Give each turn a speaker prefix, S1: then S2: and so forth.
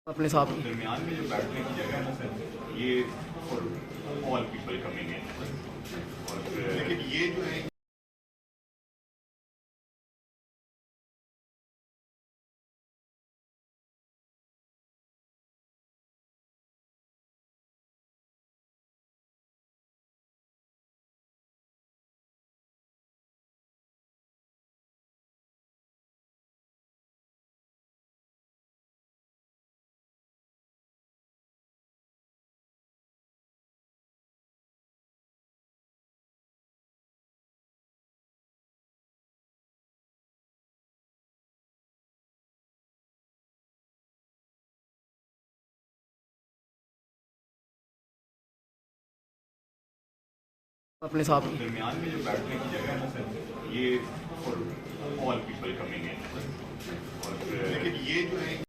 S1: अपने साथ
S2: दरमियान में जो बैठने की जगह है ना सर, ये for all people coming in. और लेकिन ये जो है
S1: अपने साथ
S2: दरमियान में जो बैठने की जगह है ना सर, ये for all people coming in. और लेकिन ये जो है